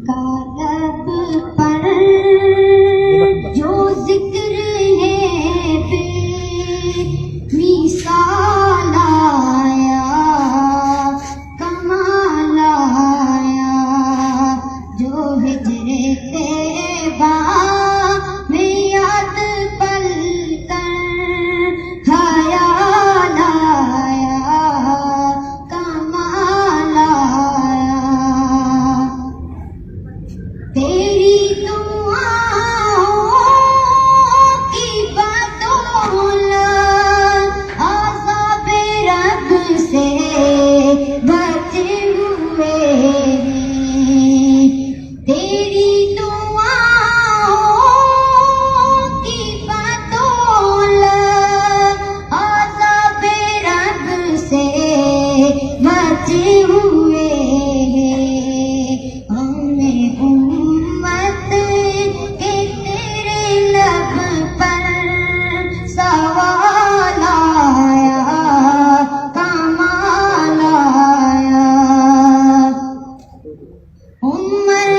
کالب پر جو ذکر ہے پھر مثال آیا کمال آیا جو ہجر طیبہ میں یاد پل کر خیال آیا کمال آیا تیری دعاؤں کی بدولت عذاب رب سے بچے ہوئے ہیں تیری دعاؤں کی بدولت عذاب رب سے بچے ہوئے ہیں ہمیں امت کے تیرے لب پر سوال آیا کمال آیا عمر